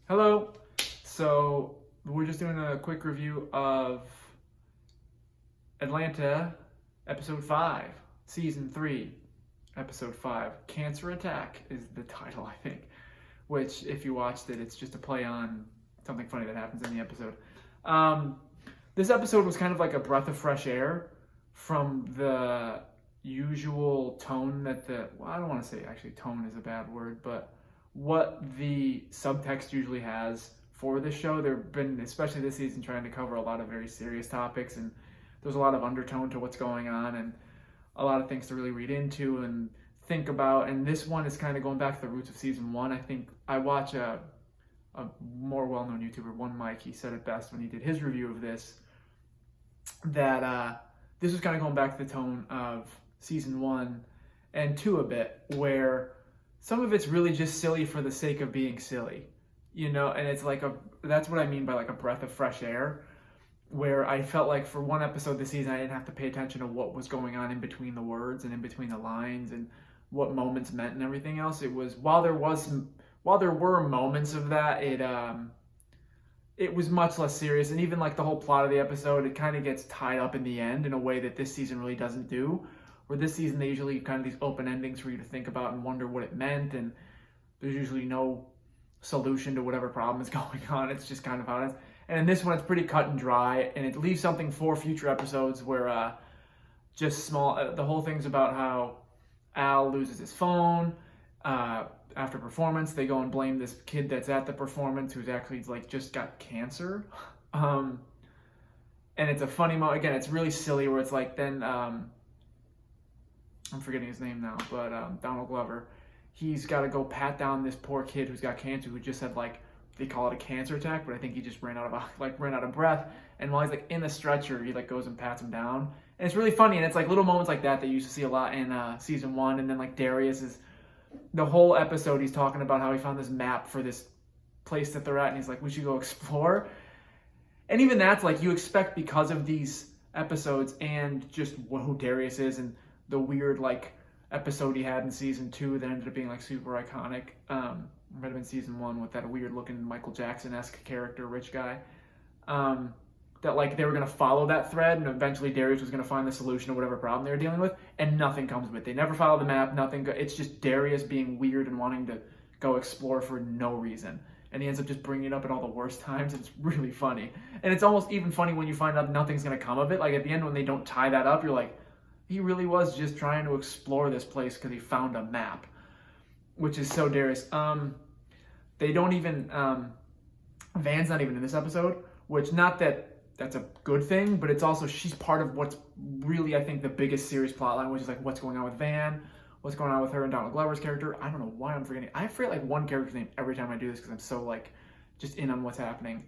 Hello. So we're just doing a quick review of Atlanta, episode 5, season 3, episode 5. Cancer Attack is the title, I think. Which, if you watched it, it's just a play on something funny that happens in the episode. This episode was kind of like a breath of fresh air from the usual tone that I don't want to say actually tone is a bad word, but what the subtext usually has for this show. They've been, especially this season, trying to cover a lot of very serious topics, and there's a lot of undertone to what's going on and a lot of things to really read into and think about. And this one is kind of going back to the roots of season 1. I think I watch a more well-known YouTuber, One Mike. He said it best when he did his review of this, that this was kind of going back to the tone of season 1 and 2 a bit, where some of it's really just silly for the sake of being silly, and it's like that's what I mean by like a breath of fresh air, where I felt like for one episode this season I didn't have to pay attention to what was going on in between the words and in between the lines and what moments meant and everything else. It was while there were moments of that, it was much less serious, and even like the whole plot of the episode, it kind of gets tied up in the end in a way that this season really doesn't do. Where this season they usually kind of these open endings for you to think about and wonder what it meant, and there's usually no solution to whatever problem is going on. It's just kind of how it is. And in this one, it's pretty cut and dry, and it leaves something for future episodes where just small. The whole thing's about how Al loses his phone after performance. They go and blame this kid that's at the performance who's actually like just got cancer. And it's a funny moment. Again, it's really silly where it's like then I'm forgetting his name now, but Donald Glover, he's got to go pat down this poor kid who's got cancer, who just had like, they call it a cancer attack, but I think he just ran out of breath. And while he's like in the stretcher, he like goes and pats him down, and it's really funny. And it's like little moments like that you used to see a lot in season 1. And then like Darius is, the whole episode he's talking about how he found this map for this place that they're at, and he's like, we should go explore. And even that's like, you expect, because of these episodes and just who Darius is and the weird like episode he had in season 2 that ended up being like super iconic. Might have been season 1 with that weird looking Michael Jackson-esque character, rich guy. That like they were gonna follow that thread, and eventually Darius was gonna find the solution to whatever problem they were dealing with, and nothing comes of it. They never follow the map. Nothing. It's just Darius being weird and wanting to go explore for no reason. And he ends up just bringing it up at all the worst times. It's really funny, and it's almost even funny when you find out nothing's gonna come of it. Like at the end when they don't tie that up, you're like, he really was just trying to explore this place because he found a map, which is so Darius. They don't even, Van's not even in this episode, which not that that's a good thing, but it's also, she's part of what's really, I think, the biggest serious plot line, which is like what's going on with Van, what's going on with her and Donald Glover's character. I don't know why I'm forgetting. I forget like one character's name every time I do this because I'm so like just in on what's happening.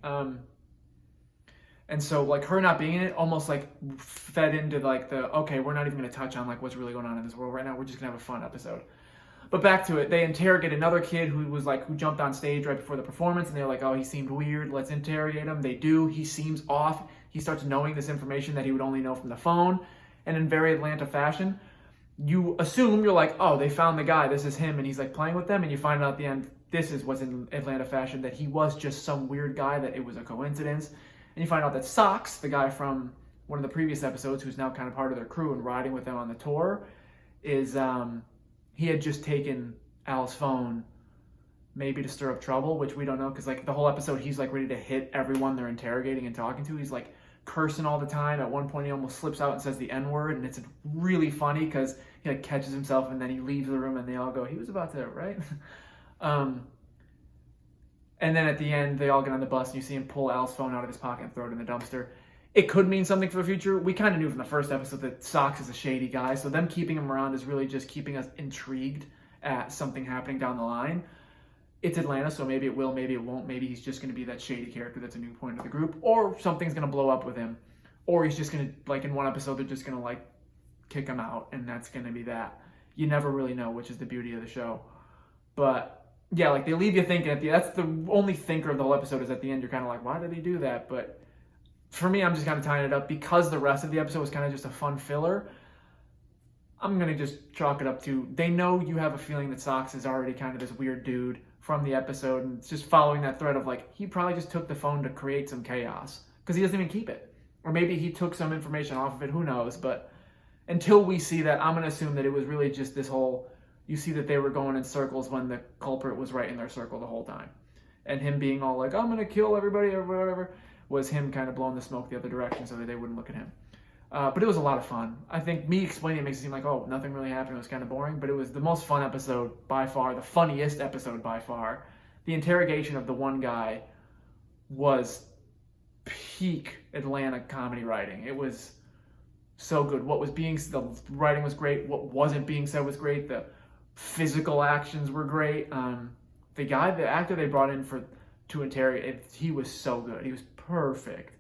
And so like her not being in it almost like fed into like okay, we're not even going to touch on like what's really going on in this world right now. We're just going to have a fun episode. But back to it, they interrogate another kid who jumped on stage right before the performance, and they're like, oh, he seemed weird, let's interrogate him. They do. He seems off. He starts knowing this information that he would only know from the phone. And in very Atlanta fashion, you assume, you're like, oh, they found the guy, this is him, and he's like playing with them, and you find out at the end, this is what's in Atlanta fashion, that he was just some weird guy, that it was a coincidence. And you find out that Socks, the guy from one of the previous episodes, who's now kind of part of their crew and riding with them on the tour, is he had just taken Al's phone, maybe to stir up trouble, which we don't know, because like the whole episode he's like ready to hit everyone they're interrogating and talking to. He's like cursing all the time. At one point he almost slips out and says the N-word, and it's really funny because he like catches himself, and then he leaves the room and they all go, he was about to, right? And then at the end they all get on the bus and you see him pull Al's phone out of his pocket and throw it in the dumpster. It could mean something for the future. We kind of knew from the first episode that Socks is a shady guy, so them keeping him around is really just keeping us intrigued at something happening down the line. It's Atlanta, so maybe it will, maybe it won't. Maybe he's just going to be that shady character that's a new point of the group, or something's going to blow up with him, or he's just going to, like in one episode, they're just going to like kick him out, and that's going to be that. You never really know, which is the beauty of the show. But yeah, like they leave you thinking that's the only thinker of the whole episode, is at the end you're kind of like, why did he do that? But for me, I'm just kind of tying it up because the rest of the episode was kind of just a fun filler. I'm going to just chalk it up to, they know you have a feeling that Socks is already kind of this weird dude from the episode, and it's just following that thread of like, he probably just took the phone to create some chaos because he doesn't even keep it. Or maybe he took some information off of it, who knows. But until we see that, I'm going to assume that it was really just this whole, you see that they were going in circles when the culprit was right in their circle the whole time. And him being all like, I'm going to kill everybody, or whatever, was him kind of blowing the smoke the other direction so that they wouldn't look at him. But it was a lot of fun. I think me explaining it makes it seem like, oh, nothing really happened. It was kind of boring. But it was the most fun episode by far, the funniest episode by far. The interrogation of the one guy was peak Atlanta comedy writing. It was so good. The writing was great. What wasn't being said was great. The physical actions were great. The actor they brought in to interrogate, he was so good. He was perfect.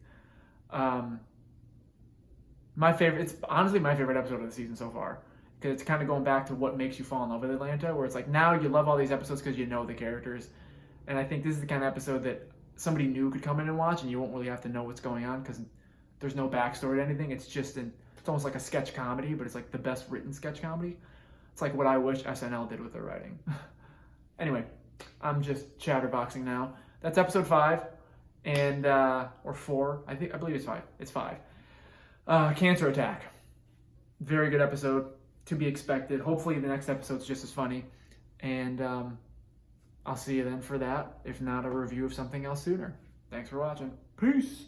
It's honestly my favorite episode of the season so far, because it's kind of going back to what makes you fall in love with Atlanta, where it's like now you love all these episodes because you know the characters. And I think this is the kind of episode that somebody new could come in and watch, and you won't really have to know what's going on because there's no backstory to anything. It's almost like a sketch comedy, but it's like the best written sketch comedy. It's like what I wish SNL did with their writing. Anyway, I'm just chatterboxing now. That's episode 5, and or 4. I believe it's 5. It's 5. Cancer Attack. Very good episode, to be expected. Hopefully the next episode's just as funny. And I'll see you then for that. If not, a review of something else sooner. Thanks for watching. Peace.